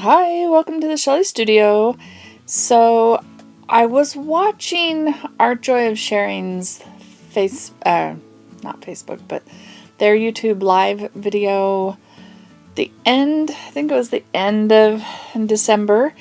Hi, welcome to the Shelley Studio. So, I was watching Art Joy of Sharing's not Facebook, but their YouTube live video. I think it was the end of December,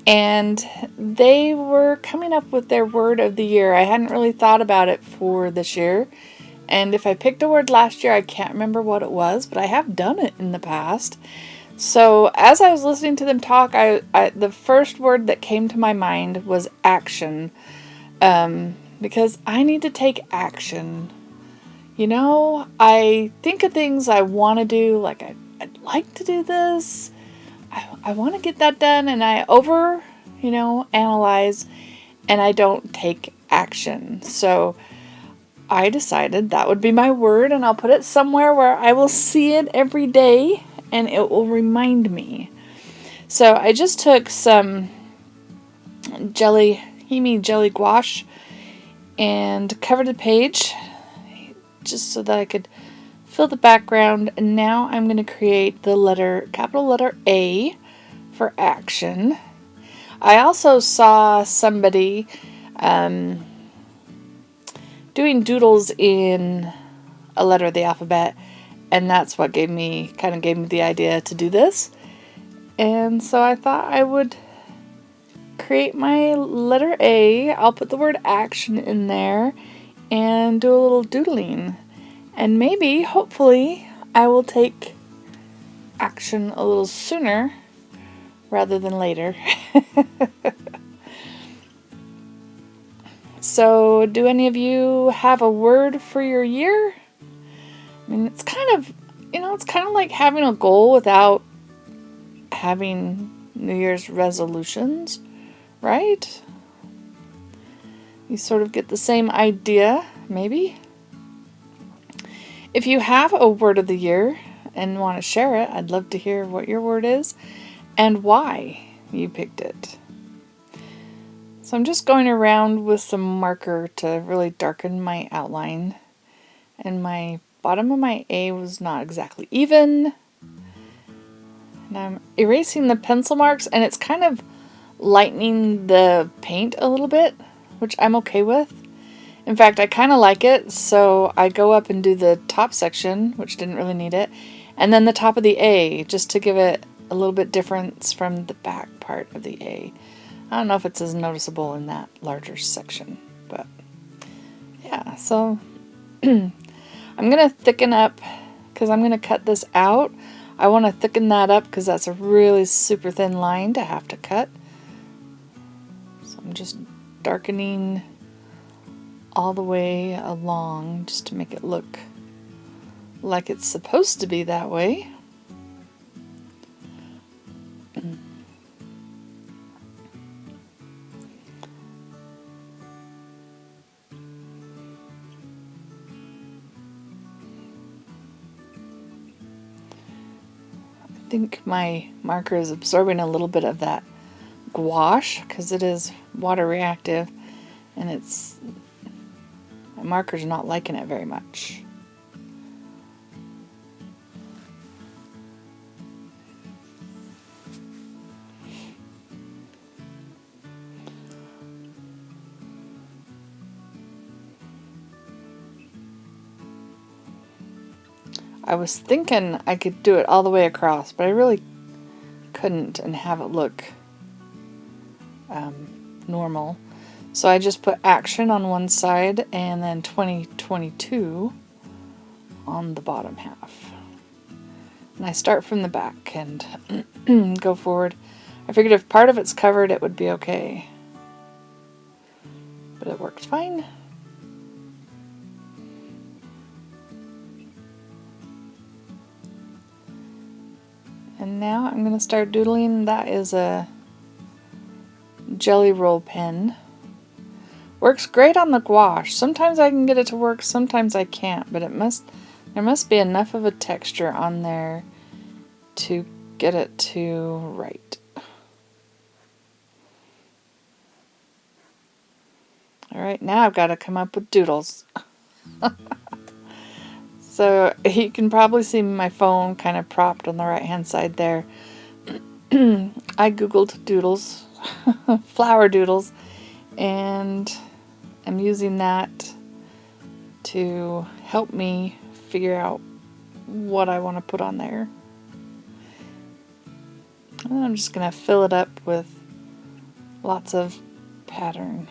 and they were coming up with their word of the year. I hadn't really thought about it for this year, and if I picked a word last year, I can't remember what it was, but I have done it in the past. So as I was listening to them talk, the first word that came to my mind was action, because I need to take action. You know, I think of things I want to do, like I'd like to do this. I want to get that done, and I analyze, and I don't take action. So I decided that would be my word, and I'll put it somewhere where I will see it every day, and it will remind me. So I just took some Himi jelly gouache and covered the page just so that I could fill the background. And now I'm going to create the capital letter A for action. I also saw somebody doing doodles in a letter of the alphabet, and that's what gave me the idea to do this. And so I thought I would create my letter A. I'll put the word action in there and do a little doodling. And maybe, hopefully, I will take action a little sooner rather than later. So, do any of you have a word for your year? I mean, it's kind of like having a goal without having New Year's resolutions, right? You sort of get the same idea, maybe. If you have a word of the year and want to share it, I'd love to hear what your word is and why you picked it. So I'm just going around with some marker to really darken my outline, and my bottom of my A was not exactly even. And I'm erasing the pencil marks, and it's kind of lightening the paint a little bit, which I'm okay with. In fact, I kind of like it, so I go up and do the top section, which didn't really need it, and then the top of the A, just to give it a little bit difference from the back part of the A. I don't know if it's as noticeable in that larger section, but yeah, so I'm going to thicken up, because I'm going to cut this out. I want to thicken that up because that's a really super thin line to have to cut. So I'm just darkening all the way along just to make it look like it's supposed to be that way. I think my marker is absorbing a little bit of that gouache because it is water reactive, and my marker's not liking it very much. I was thinking I could do it all the way across, but I really couldn't and have it look normal. So I just put action on one side and then 2022 on the bottom half. And I start from the back and go forward. I figured if part of it's covered, it would be okay. But it worked fine. And now I'm going to start doodling. That is a jelly roll pen. Works great on the gouache. Sometimes I can get it to work, sometimes I can't, but there must be enough of a texture on there to get it to right. Alright, now I've got to come up with doodles. So you can probably see my phone kind of propped on the right hand side there. I googled doodles, flower doodles, and I'm using that to help me figure out what I want to put on there. And I'm just going to fill it up with lots of pattern.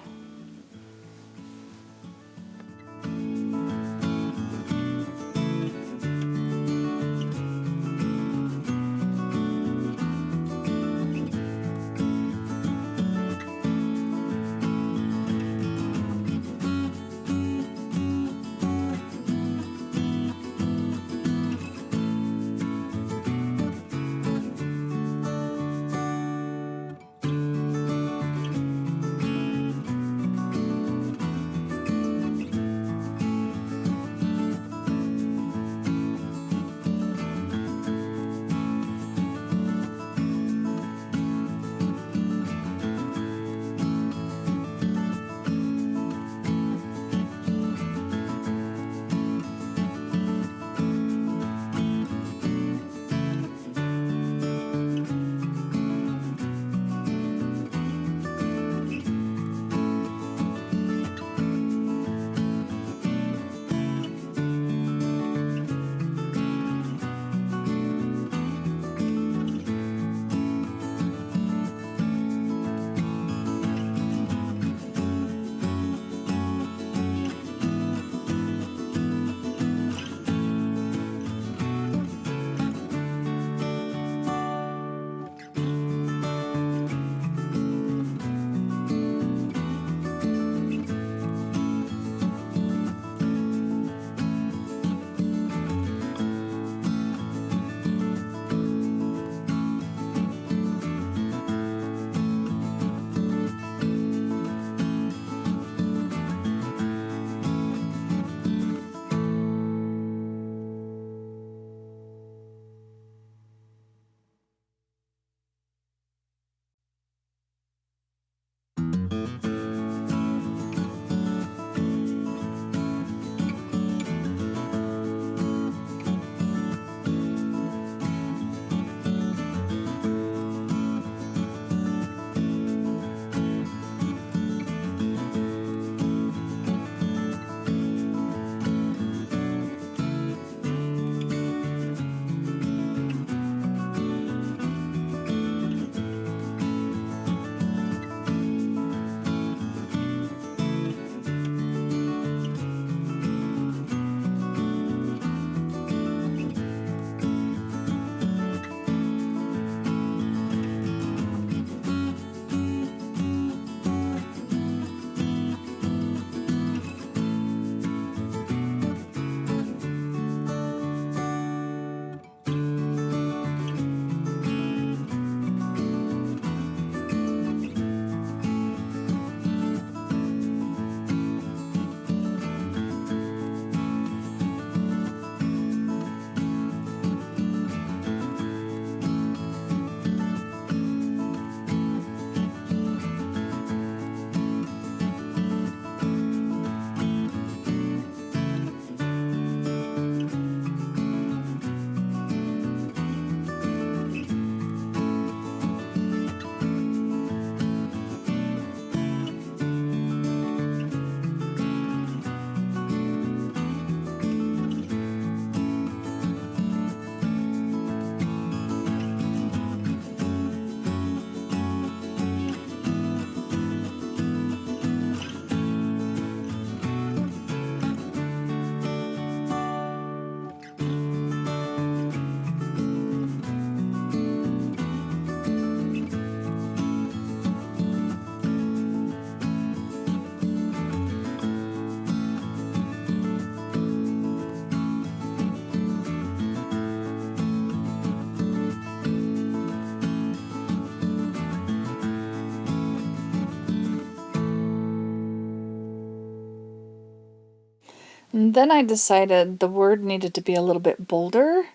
And then I decided the word needed to be a little bit bolder,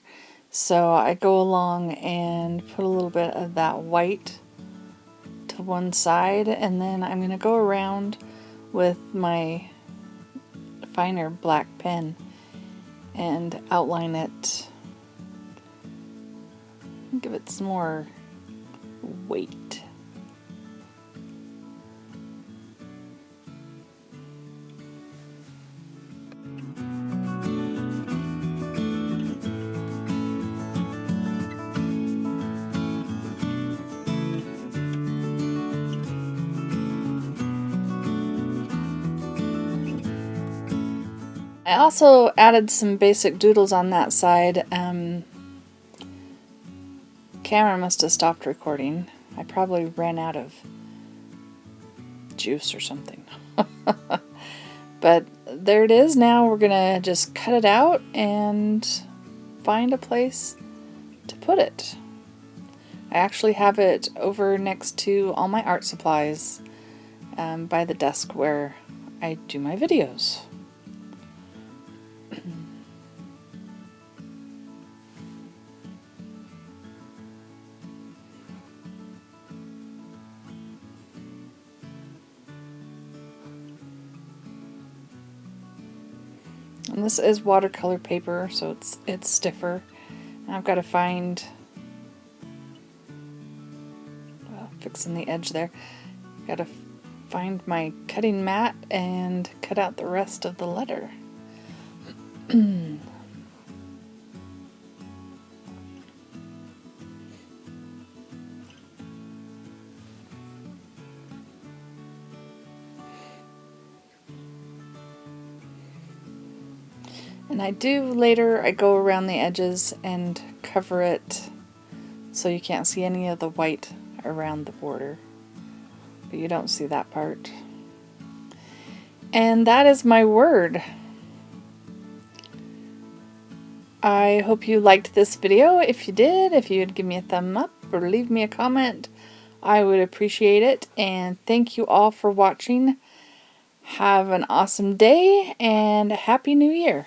so I go along and put a little bit of that white to one side, and then I'm going to go around with my finer black pen and outline it, give it some more wait. I also added some basic doodles on that side. Camera must have stopped recording. I probably ran out of juice or something. But there it is now. We're gonna just cut it out and find a place to put it. I actually have it over next to all my art supplies by the desk where I do my videos. And this is watercolor paper, so it's stiffer. And I've got to find, well, fixing the edge there. Got to find my cutting mat and cut out the rest of the letter. And I go around the edges and cover it so you can't see any of the white around the border. But you don't see that part. And that is my word. I hope you liked this video. If you did, if you'd give me a thumb up or leave me a comment, I would appreciate it. And thank you all for watching. Have an awesome day and Happy New Year.